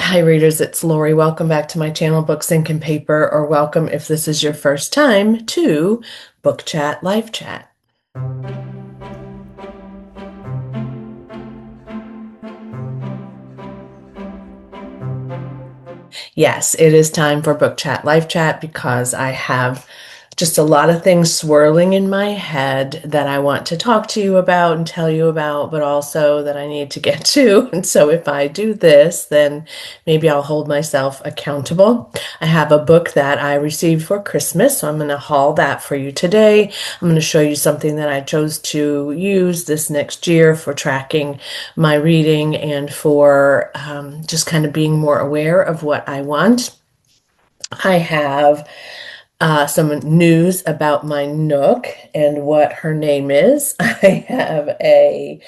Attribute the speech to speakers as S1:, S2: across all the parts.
S1: Hi, readers, it's Lori. Welcome back to my channel, Books, Ink, and Paper, or welcome if this is your first time to Book Chat Live Chat. Yes, it is time for Book Chat Live Chat because I have just a lot of things swirling in my head that I want to talk to you about and tell you about, but also that I need to get to. And so if I do this, then maybe I'll hold myself accountable. I have a book that I received for Christmas, so I'm going to haul that for you today. I'm going to show you something that I chose to use this next year for tracking my reading and for just kind of being more aware of what I want. I have some news about my Nook and what her name is. I have a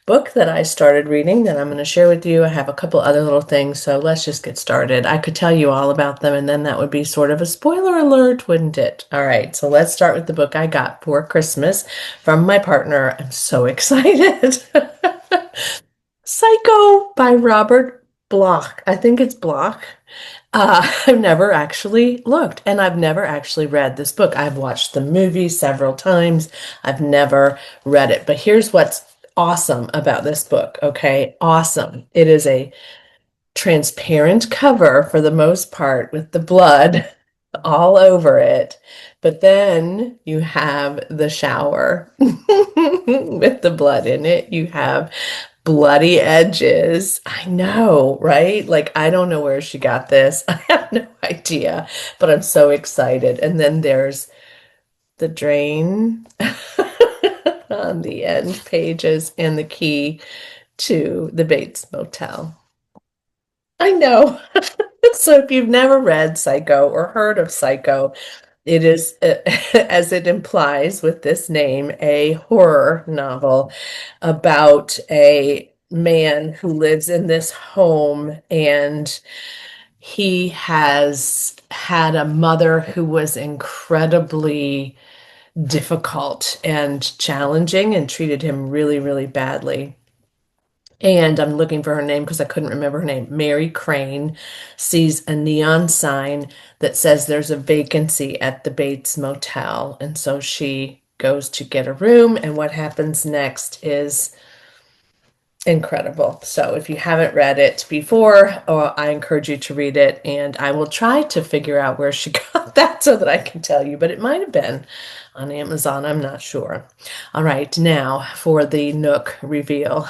S1: book that I started reading that I'm going to share with you. I have a couple other little things, so let's just get started. I could tell you all about them, and then that would be sort of a spoiler alert, wouldn't it? All right, so let's start with the book I got for Christmas from my partner. I'm so excited. Psycho by Robert Bloch. I think it's Bloch. I've never actually looked and I've never actually read this book. I've watched the movie several times. I've never read it. But here's what's awesome about this book, okay? Awesome. It is a transparent cover for the most part with the blood all over it. But then you have the shower with the blood in it. You have bloody edges. I know, right? Like, I don't know where she got this. I have no idea, but I'm so excited. And then there's the drain on the end pages and the key to the Bates Motel. I know. So if you've never read Psycho or heard of Psycho, it is, as it implies with this name, a horror novel about a man who lives in this home, and he has had a mother who was incredibly difficult and challenging and treated him really, really badly. And I'm looking for her name because I couldn't remember her name. Mary Crane sees a neon sign that says there's a vacancy at the Bates Motel. And so she goes to get a room. And what happens next is incredible. So if you haven't read it before, I encourage you to read it. And I will try to figure out where she got that so that I can tell you. But it might have been on Amazon. I'm not sure. All right, now for the Nook reveal.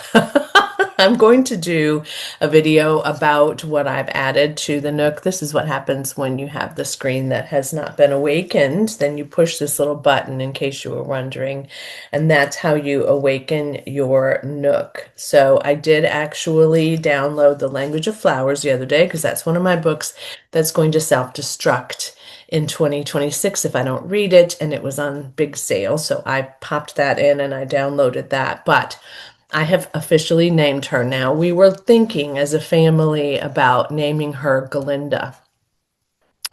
S1: I'm going to do a video about what I've added to the Nook. This is what happens when you have the screen that has not been awakened. Then you push this little button, in case you were wondering, and that's how you awaken your Nook. So I did actually download The Language of Flowers the other day because that's one of my books that's going to self-destruct in 2026 if I don't read it, and it was on big sale. So I popped that in and I downloaded that. But I have officially named her now. We were thinking as a family about naming her Galinda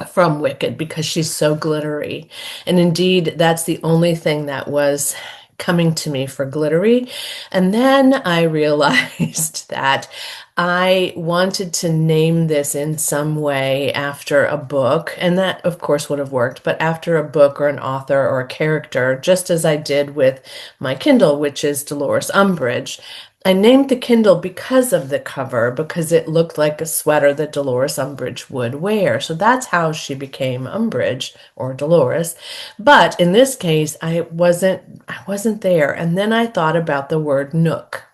S1: from Wicked because she's so glittery. And indeed, that's the only thing that was coming to me for glittery. And then I realized that I wanted to name this in some way after a book, and that of course would have worked, but after a book or an author or a character, just as I did with my Kindle, which is Dolores Umbridge. I named the Kindle because of the cover, because it looked like a sweater that Dolores Umbridge would wear. So that's how she became Umbridge or Dolores. But in this case, I wasn't there. And then I thought about the word Nook.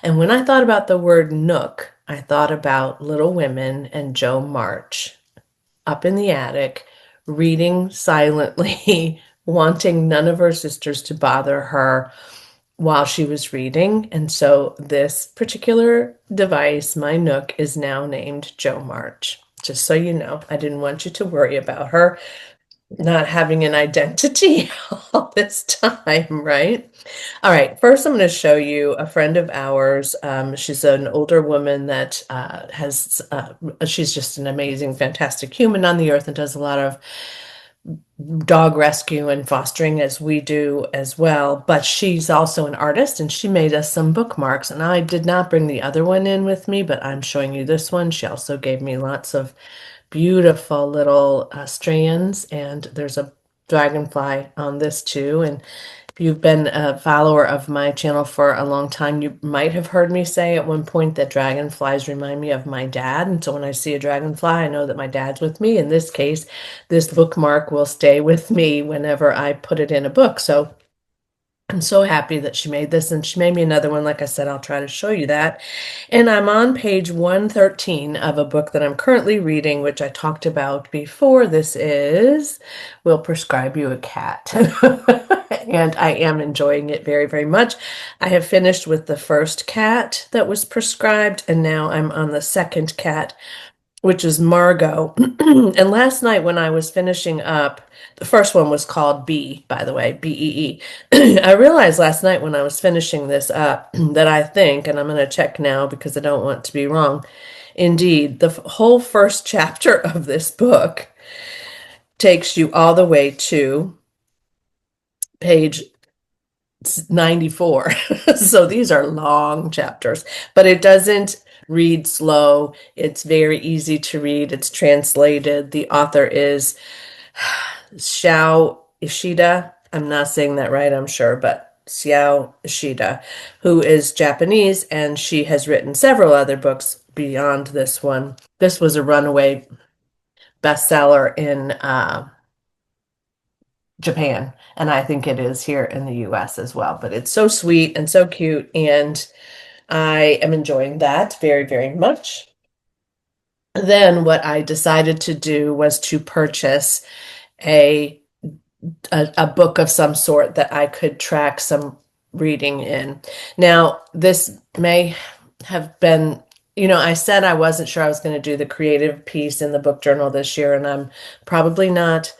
S1: And when I thought about the word Nook, I thought about Little Women and Jo March up in the attic, reading silently, wanting none of her sisters to bother her while she was reading. And so this particular device, my Nook, is now named Jo March. Just so you know, I didn't want you to worry about her not having an identity all this time, right? All right, first I'm going to show you a friend of ours. She's an older woman that she's just an amazing, fantastic human on the earth and does a lot of dog rescue and fostering as we do as well. But she's also an artist and she made us some bookmarks. And I did not bring the other one in with me, but I'm showing you this one. She also gave me lots of beautiful little strands, and there's a dragonfly on this too. And if you've been a follower of my channel for a long time, you might have heard me say at one point that dragonflies remind me of my dad. And so when I see a dragonfly, I know that my dad's with me. In this case, this bookmark will stay with me whenever I put it in a book. So I'm so happy that she made this, and she made me another one. Like I said, I'll try to show you that. And I'm on page 113 of a book that I'm currently reading, which I talked about before. This is We'll Prescribe You a Cat. And I am enjoying it very, very much. I have finished with the first cat that was prescribed, and now I'm on the second cat, which is Margot. And last night when I was finishing up, the first one was called B, by the way, Bee. I realized last night when I was finishing this up that I think, and I'm going to check now because I don't want to be wrong, indeed, the whole first chapter of this book takes you all the way to page 94. So these are long chapters, but it doesn't read slow. It's very easy to read. It's translated. The author is Xiao Ishida. I'm not saying that right, I'm sure, but Xiao Ishida, who is Japanese, and she has written several other books beyond this one. This was a runaway bestseller in Japan, and I think it is here in the US as well. But it's so sweet and so cute, and I am enjoying that very, very much. Then what I decided to do was to purchase a a book of some sort that I could track some reading in. Now, this may have been, I said I wasn't sure I was going to do the creative piece in the book journal this year, and I'm probably not,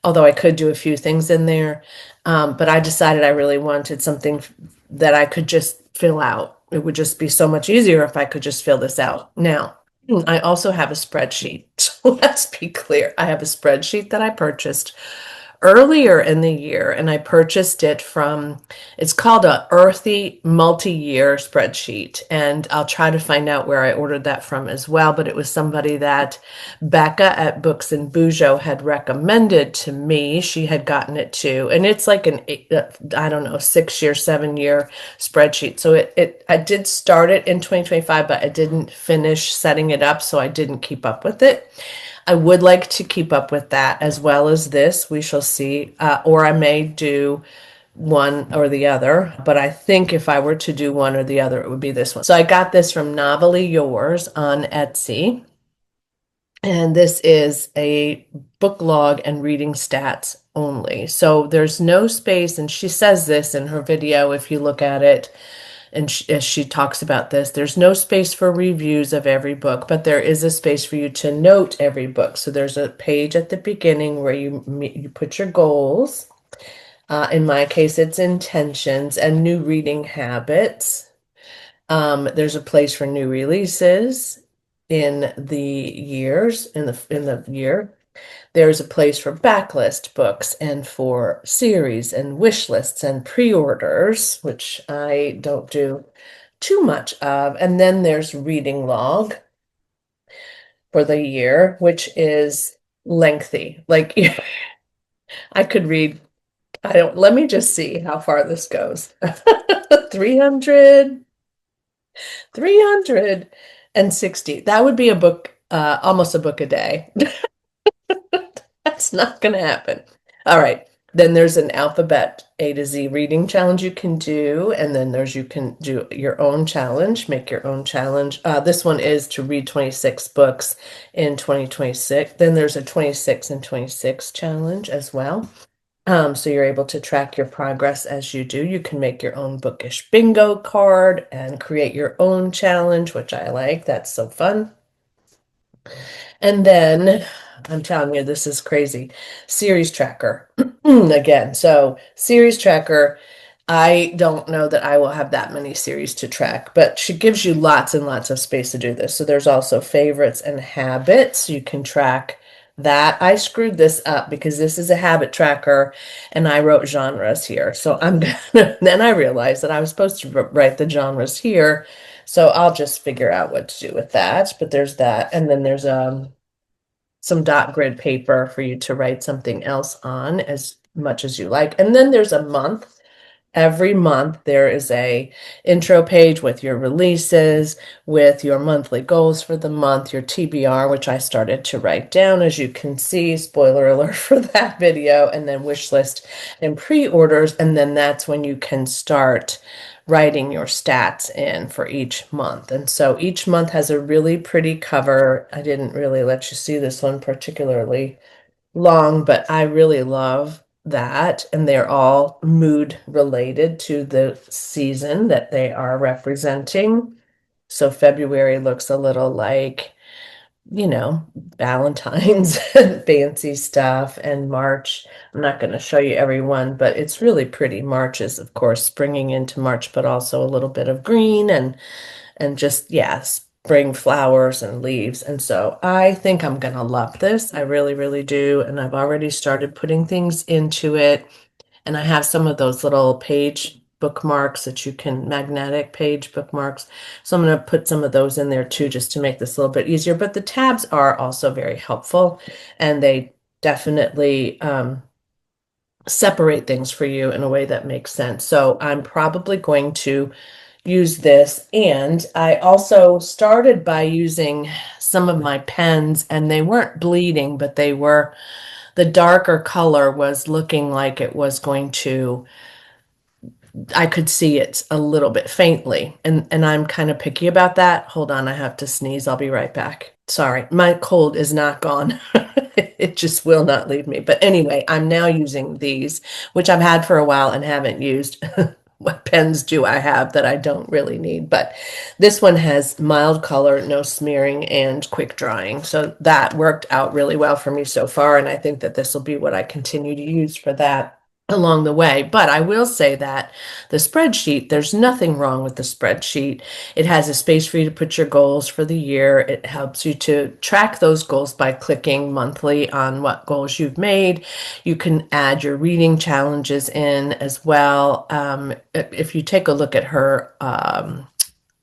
S1: although I could do a few things in there. But I decided I really wanted something that I could just fill out. It would just be so much easier if I could just fill this out. Now, I also have a spreadsheet. So let's be clear. I have a spreadsheet that I purchased earlier in the year, and I purchased it from, it's called a Earthy multi-year spreadsheet, and I'll try to find out where I ordered that from as well. But it was somebody that Becca at Books and Bujo had recommended to me. She had gotten it too, and it's like an I don't know, 6-year, 7-year spreadsheet. So I did start it in 2025, but I didn't finish setting it up, so I didn't keep up with it. I would like to keep up with that as well as this. We shall see. Or I may do one or the other. But I think if I were to do one or the other, it would be this one. So I got this from Novelly Yours on Etsy. And this is a book log and reading stats only. So there's no space. And she says this in her video, if you look at it. And as she talks about this, there's no space for reviews of every book, but there is a space for you to note every book. So there's a page at the beginning where you put your goals. In my case, it's intentions and new reading habits. There's a place for new releases in the years, in the year. There's a place for backlist books and for series and wish lists and pre-orders, which I don't do too much of. And then there's reading log for the year, which is lengthy. Like I could read, let me just see how far this goes. 300, 360. That would be a book, almost a book a day. That's not going to happen. All right. Then there's an alphabet A to Z reading challenge you can do. And then you can do your own challenge, make your own challenge. This one is to read 26 books in 2026. Then there's a 26 and 26 challenge as well. So you're able to track your progress as you do. You can make your own bookish bingo card and create your own challenge, which I like. That's so fun. And then I'm telling you, this is crazy. Series tracker again. So series tracker, I don't know that I will have that many series to track, but she gives you lots and lots of space to do this. So there's also favorites and habits. You can track that I screwed this up because this is a habit tracker and I wrote genres here. So I'm gonna, then I realized that I was supposed to write the genres here. So I'll just figure out what to do with that. But there's that. And then there's some dot grid paper for you to write something else on as much as you like. And then there's a month. Every month there is a intro page with your releases, with your monthly goals for the month, your TBR, which I started to write down, as you can see, spoiler alert for that video, and then wish list and pre-orders. And then that's when you can start writing your stats in for each month. And so each month has a really pretty cover. I didn't really let you see this one particularly long, but I really love that. And they're all mood related to the season that they are representing. So February looks a little like, Valentine's fancy stuff. And March, I'm not going to show you everyone, but it's really pretty. March is, of course, springing into March, but also a little bit of green and just, yeah, spring flowers and leaves. And so I think I'm gonna love this. I really, really do. And I've already started putting things into it. And I have some of those little page bookmarks that you can, magnetic page bookmarks. So I'm going to put some of those in there too, just to make this a little bit easier. But the tabs are also very helpful, and they definitely separate things for you in a way that makes sense. So I'm probably going to use this. And I also started by using some of my pens, and they weren't bleeding, but the darker color was looking like it was going to, I could see it a little bit faintly. And I'm kind of picky about that. Hold on, I have to sneeze. I'll be right back. Sorry, my cold is not gone. It just will not leave me. But anyway, I'm now using these, which I've had for a while and haven't used. What pens do I have that I don't really need? But this one has mild color, no smearing, and quick drying. So that worked out really well for me so far. And I think that this will be what I continue to use for that along the way. But I will say that the spreadsheet, there's nothing wrong with the spreadsheet. It has a space for you to put your goals for the year. It helps you to track those goals by clicking monthly on what goals you've made. You can add your reading challenges in as well. If you take a look at her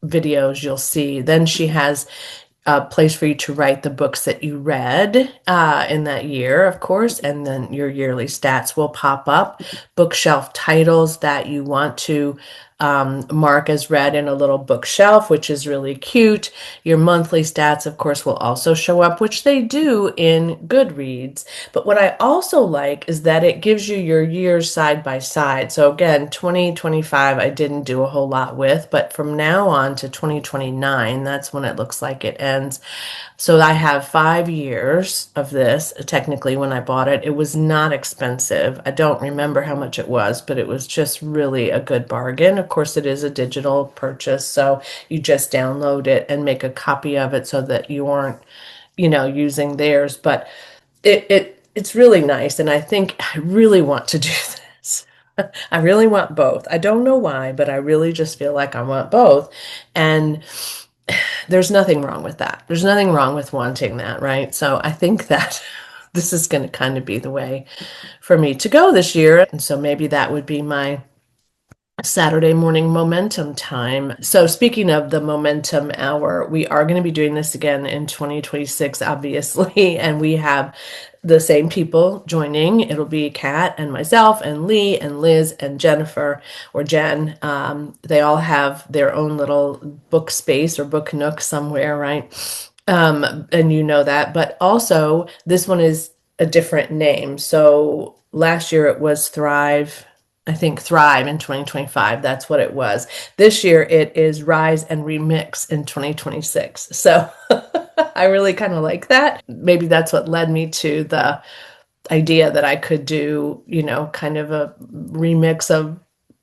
S1: videos, you'll see then she has a place for you to write the books that you read in that year, of course, and then your yearly stats will pop up. Bookshelf titles that you want to mark as read in a little bookshelf, which is really cute. Your monthly stats, of course, will also show up, which they do in Goodreads. But what I also like is that it gives you your years side by side. So again, 2025, I didn't do a whole lot with, but from now on to 2029, that's when it looks like it ends. So I have 5 years of this. Technically, when I bought it, it was not expensive. I don't remember how much it was, but it was just really a good bargain. Of course, it is a digital purchase, so you just download it and make a copy of it so that you aren't, using theirs. But it's really nice, and I think I really want to do this. I really want both. I don't know why, but I really just feel like I want both. And there's nothing wrong with that. There's nothing wrong with wanting that, right? So I think that this is going to kind of be the way for me to go this year. And so maybe that would be my Saturday morning momentum time. So speaking of the momentum hour, we are going to be doing this again in 2026, obviously, and we have the same people joining. It'll be Kat and myself and Lee and Liz and Jennifer or Jen. They all have their own little book space or book nook somewhere, right? And you know that. But also, this one is a different name. So last year it was Thrive. I think Thrive in 2025. That's what it was. This year it is Rise and Remix in 2026. So I really kind of like that. Maybe that's what led me to the idea that I could do, kind of a remix of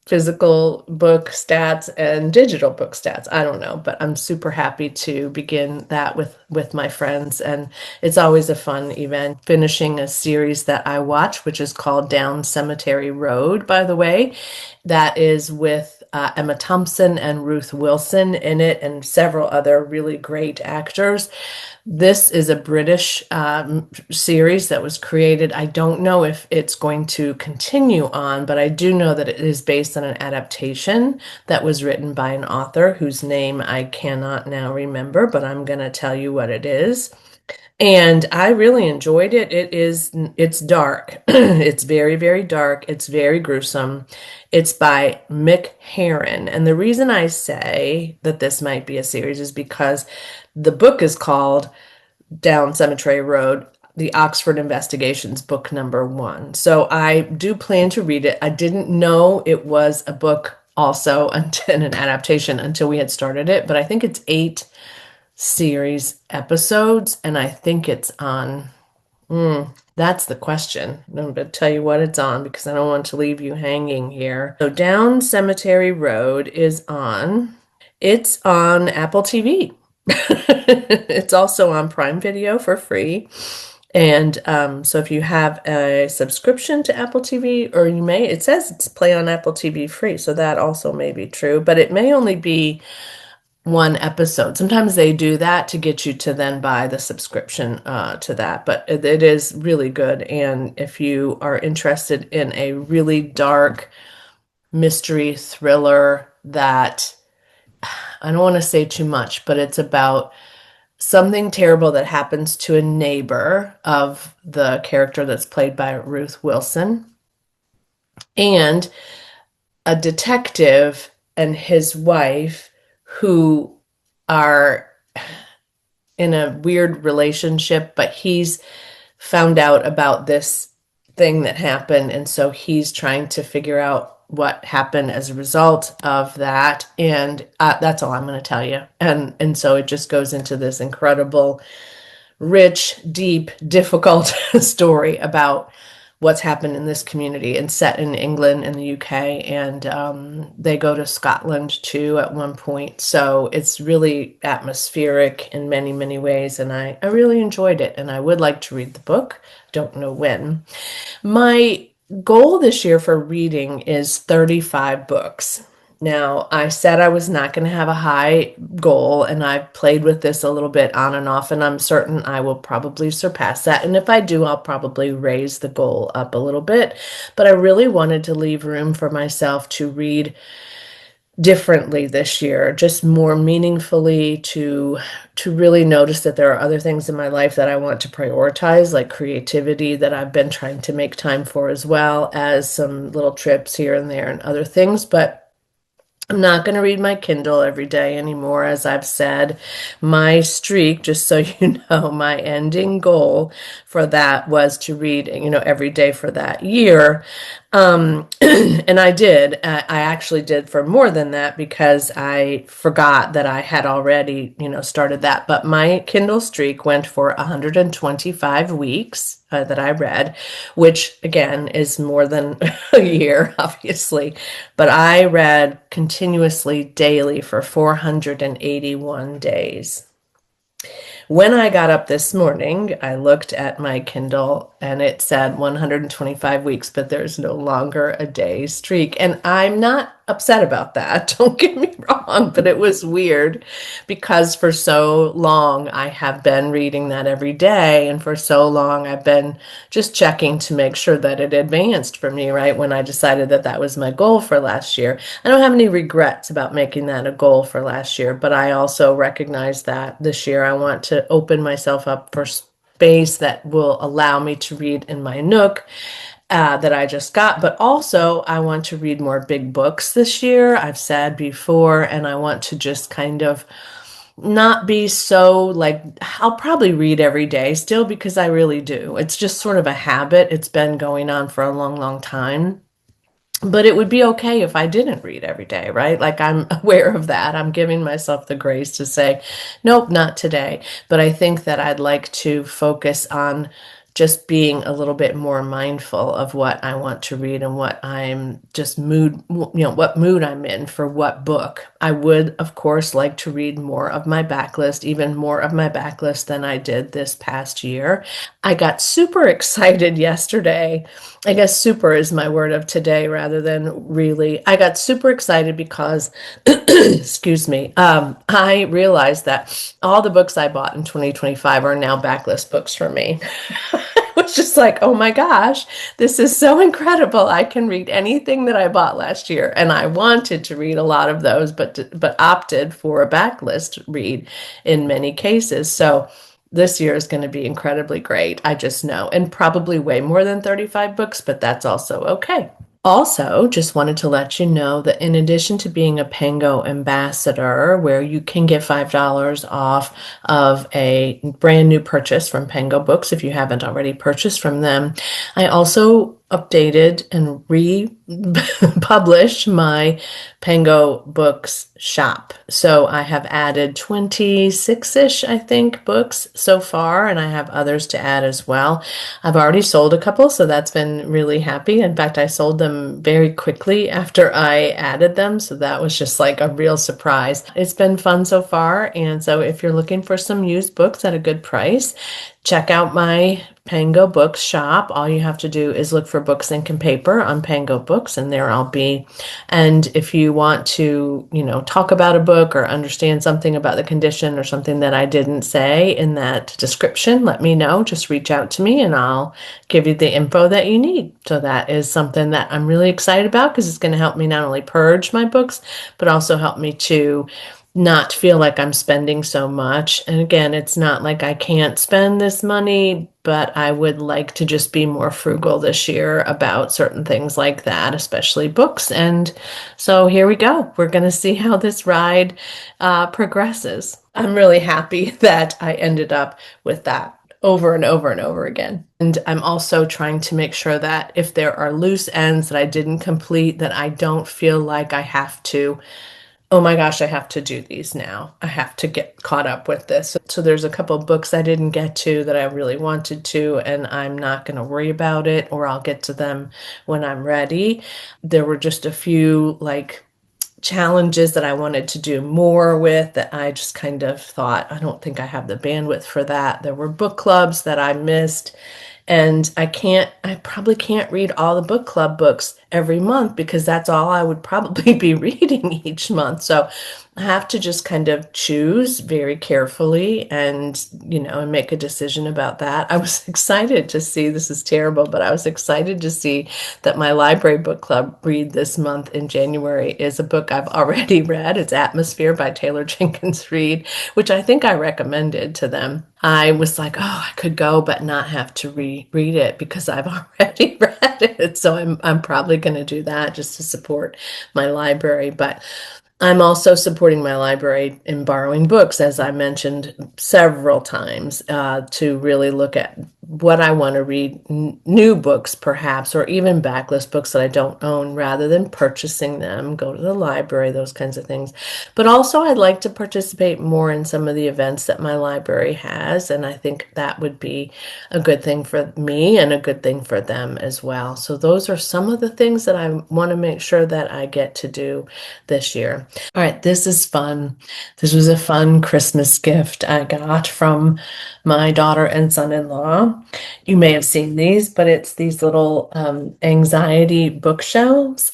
S1: physical book stats and digital book stats. I don't know, but I'm super happy to begin that with my friends, and it's always a fun event. Finishing a series that I watch, which is called Down Cemetery Road, by the way. That is with Emma Thompson and Ruth Wilson in it, and several other really great actors. This is a British series that was created. I don't know if it's going to continue on, but I do know that it is based on an adaptation that was written by an author whose name I cannot now remember, but I'm going to tell you what it is. And I really enjoyed it. It's dark. It's very, very dark. It's very gruesome. It's by Mick Herron. And the reason I say that this might be a series is because the book is called Down Cemetery Road, The Oxford Investigations, book number 1. So I do plan to read it. I didn't know it was a book also until an adaptation until we had started it, but I think it's 8 series episodes, and I think it's on. That's the question. I'm going to tell you what it's on because I don't want to leave you hanging here. So Down Cemetery Road is on. It's on Apple TV. It's also on Prime Video for free. And so if you have a subscription to Apple TV, or it says it's play on Apple TV free, so that also may be true, but it may only be one episode. Sometimes they do that to get you to then buy the subscription to that, but it is really good. And if you are interested in a really dark mystery thriller that I don't want to say too much, but it's about something terrible that happens to a neighbor of the character that's played by Ruth Wilson, and a detective and his wife who are in a weird relationship, but he's found out about this thing that happened, and so he's trying to figure out what happened as a result of that. And that's all I'm going to tell you. And so it just goes into this incredible, rich, deep, difficult story about what's happened in this community, and set in England and the UK. And they go to Scotland too at one point. So it's really atmospheric in many, many ways. And I really enjoyed it. And I would like to read the book. Don't know when. My goal this year for reading is 35 books. Now, I said I was not going to have a high goal, and I've played with this a little bit on and off, and I'm certain I will probably surpass that. And if I do, I'll probably raise the goal up a little bit. But I really wanted to leave room for myself to read differently this year, just more meaningfully, to really notice that there are other things in my life that I want to prioritize, like creativity that I've been trying to make time for, as well as some little trips here and there and other things. But I'm not going to read my Kindle every day anymore. As I've said, my streak, just so you know, my ending goal for that was to read, every day for that year. And I did. I actually did for more than that because I forgot that I had already, started that. But my Kindle streak went for 125 weeks that I read, which again is more than a year, obviously. But I read continuously daily for 481 days. When I got up this morning, I looked at my Kindle and it said 125 weeks, but there's no longer a day streak. And I'm not upset about that. Don't get me wrong, but it was weird because for so long I have been reading that every day. And for so long I've been just checking to make sure that it advanced for me, right? When I decided that that was my goal for last year. I don't have any regrets about making that a goal for last year, but I also recognize that this year I want to open myself up for space that will allow me to read in my Nook that I just got, but also I want to read more big books this year, I've said before, and I want to just kind of not be so like, I'll probably read every day still because I really do. It's just sort of a habit. It's been going on for a long, long time. But it would be okay if I didn't read every day, right? Like I'm aware of that. I'm giving myself the grace to say, nope, not today. But I think that I'd like to focus on just being a little bit more mindful of what I want to read and what I'm just what mood I'm in for what book. I would, of course, like to read more of my backlist, even more of my backlist than I did this past year. I got super excited yesterday. I guess super is my word of today rather than really. I got super excited because, excuse me, I realized that all the books I bought in 2025 are now backlist books for me. Was just like, oh my gosh, this is so incredible. I can read anything that I bought last year. And I wanted to read a lot of those, but opted for a backlist read in many cases. So this year is going to be incredibly great. I just know. And probably way more than 35 books, but that's also okay. Also, just wanted to let you know that in addition to being a Pango ambassador, where you can get $5 off of a brand new purchase from Pango Books if you haven't already purchased from them, I also updated and republished my Pango Books shop. So I have added 26-ish, I think, books so far, and I have others to add as well. I've already sold a couple, so that's been really happy. In fact, I sold them very quickly after I added them, so that was just like a real surprise. It's been fun so far, and so if you're looking for some used books at a good price, check out my Pango Books shop. All you have to do is look for Books, Ink, and Paper on Pango Books, and there I'll be. And if you want to, talk about a book or understand something about the condition or something that I didn't say in that description, let me know. Just reach out to me and I'll give you the info that you need. So that is something that I'm really excited about because it's going to help me not only purge my books, but also help me to not feel like I'm spending so much. And again, it's not like I can't spend this money, but I would like to just be more frugal this year about certain things like that, especially books. And so here we go. We're going to see how this ride progresses. I'm really happy that I ended up with that over and over and over again. And I'm also trying to make sure that if there are loose ends that I didn't complete, that I don't feel like I have to, oh my gosh, I have to do these now. I have to get caught up with this. So there's a couple of books I didn't get to that I really wanted to, and I'm not going to worry about it, or I'll get to them when I'm ready. There were just a few challenges that I wanted to do more with that I just kind of thought, I don't think I have the bandwidth for that. There were book clubs that I missed. And I probably can't read all the book club books every month because that's all I would probably be reading each month. So I have to just kind of choose very carefully and make a decision about that. I was excited to see, this is terrible, but I was excited to see that my library book club read this month in January is a book I've already read. It's Atmosphere by Taylor Jenkins Reid, which I think I recommended to them. I was like, oh, I could go but not have to reread it because I've already read it. So I'm probably going to do that just to support my library. But I'm also supporting my library in borrowing books, as I mentioned several times, to really look at what I want to read, new books perhaps, or even backlist books that I don't own, rather than purchasing them, go to the library, those kinds of things. But also I'd like to participate more in some of the events that my library has, and I think that would be a good thing for me and a good thing for them as well. So those are some of the things that I want to make sure that I get to do this year. All right, this is fun. This was a fun Christmas gift I got from my daughter and son-in-law. You may have seen these, but it's these little anxiety bookshelves.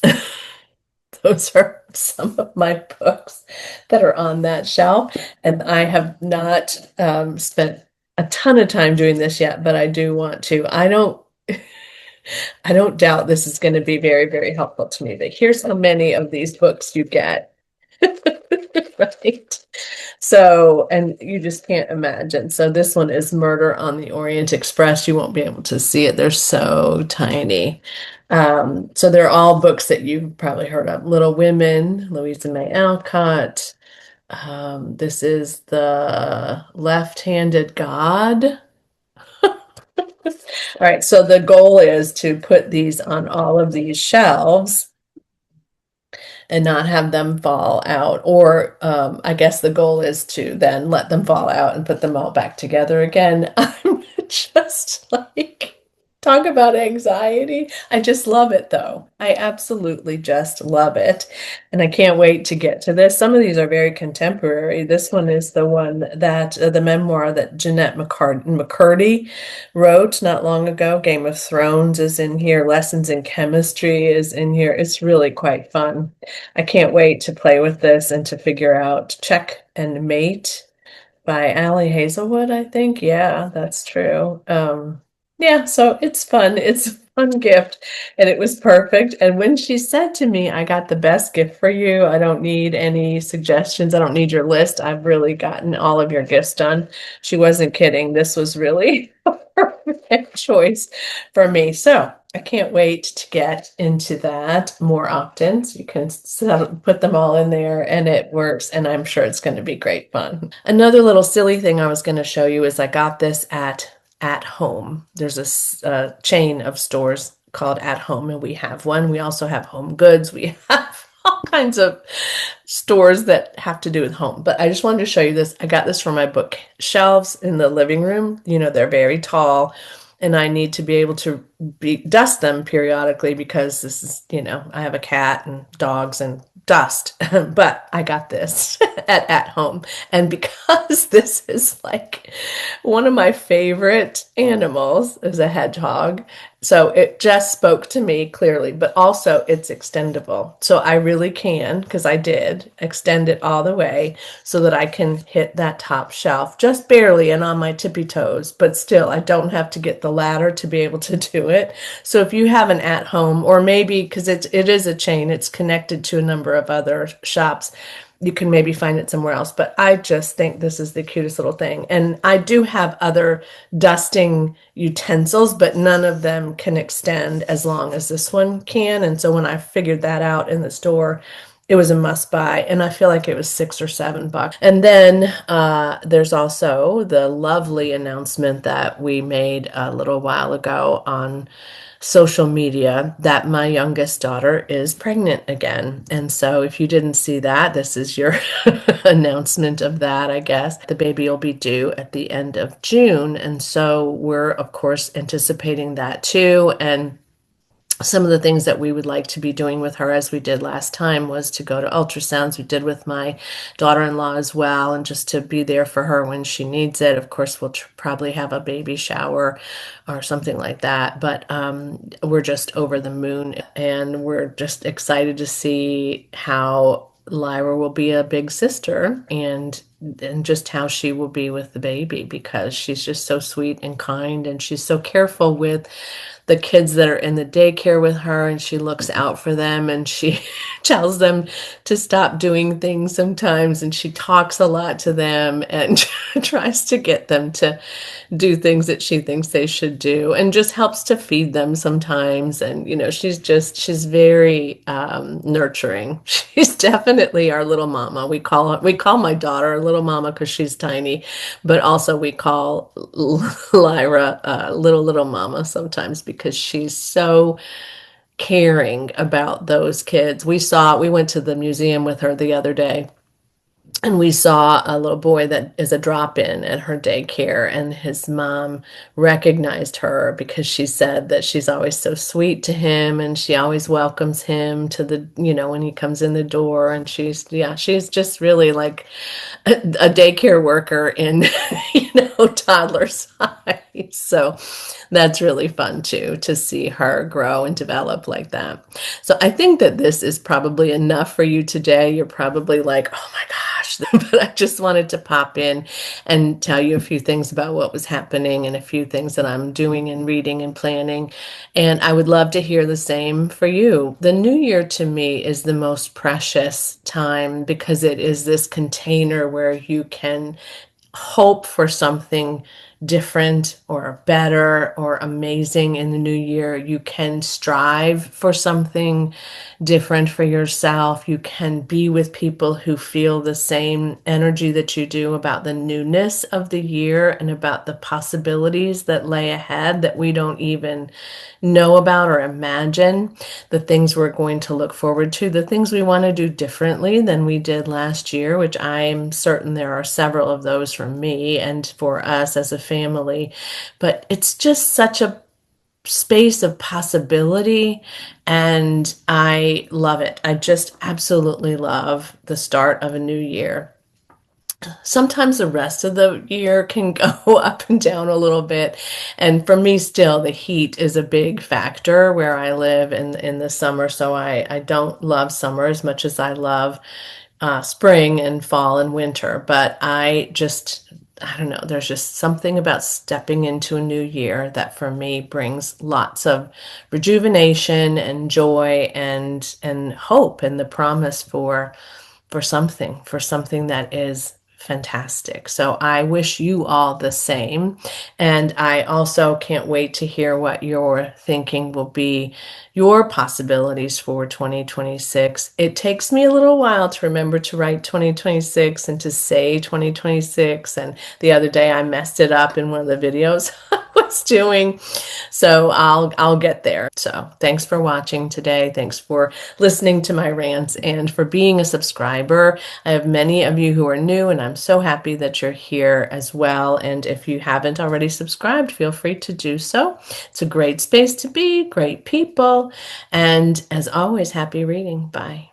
S1: Those are some of my books that are on that shelf, and I have not spent a ton of time doing this yet, but I do want to. I don't doubt this is going to be very, very helpful to me, but here's how many of these books you get. Right. So, and you just can't imagine. So this one is Murder on the Orient Express. You won't be able to see it. They're so tiny. So they're all books that you've probably heard of. Little Women, Louisa May Alcott. This is The Left-Handed God. All right, so the goal is to put these on all of these shelves and not have them fall out. Or I guess the goal is to then let them fall out and put them all back together again. I'm just Like, talk about anxiety. I just love it though. I absolutely just love it. And I can't wait to get to this. Some of these are very contemporary. This one is the one that the memoir that McCurdy wrote not long ago. Game of Thrones is in here. Lessons in Chemistry is in here. It's really quite fun. I can't wait to play with this and to figure out Check and Mate by Allie Hazelwood, I think. Yeah, that's true. Yeah, so it's fun. It's a fun gift, and it was perfect. And when she said to me, I got the best gift for you, I don't need any suggestions, I don't need your list. I've really gotten all of your gifts done. She wasn't kidding. This was really a perfect choice for me. So I can't wait to get into that more often. So you can put them all in there and it works. And I'm sure it's going to be great fun. Another little silly thing I was going to show you is I got this at Home. There's a chain of stores called At Home, and we have one. We also have Home Goods. We have all kinds of stores that have to do with home. But I just wanted to show you this. I got this for my bookshelves in the living room. You know, they're very tall, and I need to be able to dust them periodically because this is, you know, I have a cat and dogs and dust. But I got this at Home. And because this is like one of my favorite animals is a hedgehog. So it just spoke to me clearly, but also it's extendable. So I really can, because I did extend it all the way so that I can hit that top shelf just barely and on my tippy toes, but still I don't have to get the ladder to be able to do it. So if you have an At Home, or maybe because it is a chain, it's connected to a number of other shops, you can maybe find it somewhere else. But I just think this is the cutest little thing. And I do have other dusting utensils, but none of them can extend as long as this one can. And so when I figured that out in the store, it was a must buy, and I feel like it was $6 or $7. And then there's also the lovely announcement that we made a little while ago on social media that my youngest daughter is pregnant again. And so if you didn't see that, this is your announcement of that, I guess. The baby will be due at the end of June. And so we're, of course, anticipating that too. And some of the things that we would like to be doing with her, as we did last time, was to go to ultrasounds. We did with my daughter-in-law as well, and just to be there for her when she needs it. Of course, we'll probably have a baby shower or something like that, but we're just over the moon, and we're just excited to see how Lyra will be a big sister, and just how she will be with the baby, because she's just so sweet and kind, and she's so careful with the kids that are in the daycare with her, and she looks out for them, and she tells them to stop doing things sometimes, and she talks a lot to them and tries to get them to do things that she thinks they should do, and just helps to feed them sometimes. And she's very nurturing. She's definitely our little mama. We call my daughter a little mama because she's tiny, but also we call Lyra little mama sometimes, because she's so caring about those kids. We went to the museum with her the other day, and we saw a little boy that is a drop-in at her daycare, and his mom recognized her because she said that she's always so sweet to him, and she always welcomes him to when he comes in the door. And she's just really like a daycare worker in, toddler size. So that's really fun too, to see her grow and develop like that. So I think that this is probably enough for you today. You're probably like, oh my gosh, but I just wanted to pop in and tell you a few things about what was happening, and a few things that I'm doing and reading and planning. And I would love to hear the same for you. The new year to me is the most precious time, because it is this container where you can hope for something different or better or amazing in the new year. You can strive for something different for yourself. You can be with people who feel the same energy that you do about the newness of the year and about the possibilities that lay ahead that we don't even know about or imagine, the things we're going to look forward to, the things we want to do differently than we did last year, which I'm certain there are several of those for me and for us as a family. But it's just such a space of possibility, and I love it. I just absolutely love the start of a new year. Sometimes the rest of the year can go up and down a little bit. And for me, still, the heat is a big factor where I live in the summer. So I don't love summer as much as I love spring and fall and winter. But I don't know, there's just something about stepping into a new year that for me brings lots of rejuvenation and joy and hope and the promise for something that is fantastic. So I wish you all the same. And I also can't wait to hear what you're thinking will be your possibilities for 2026. It takes me a little while to remember to write 2026 and to say 2026. And the other day I messed it up in one of the videos I was doing. So I'll get there. So thanks for watching today. Thanks for listening to my rants and for being a subscriber. I have many of you who are new, and I'm so happy that you're here as well. And if you haven't already subscribed, feel free to do so. It's a great space to be, great people. And as always, happy reading. Bye.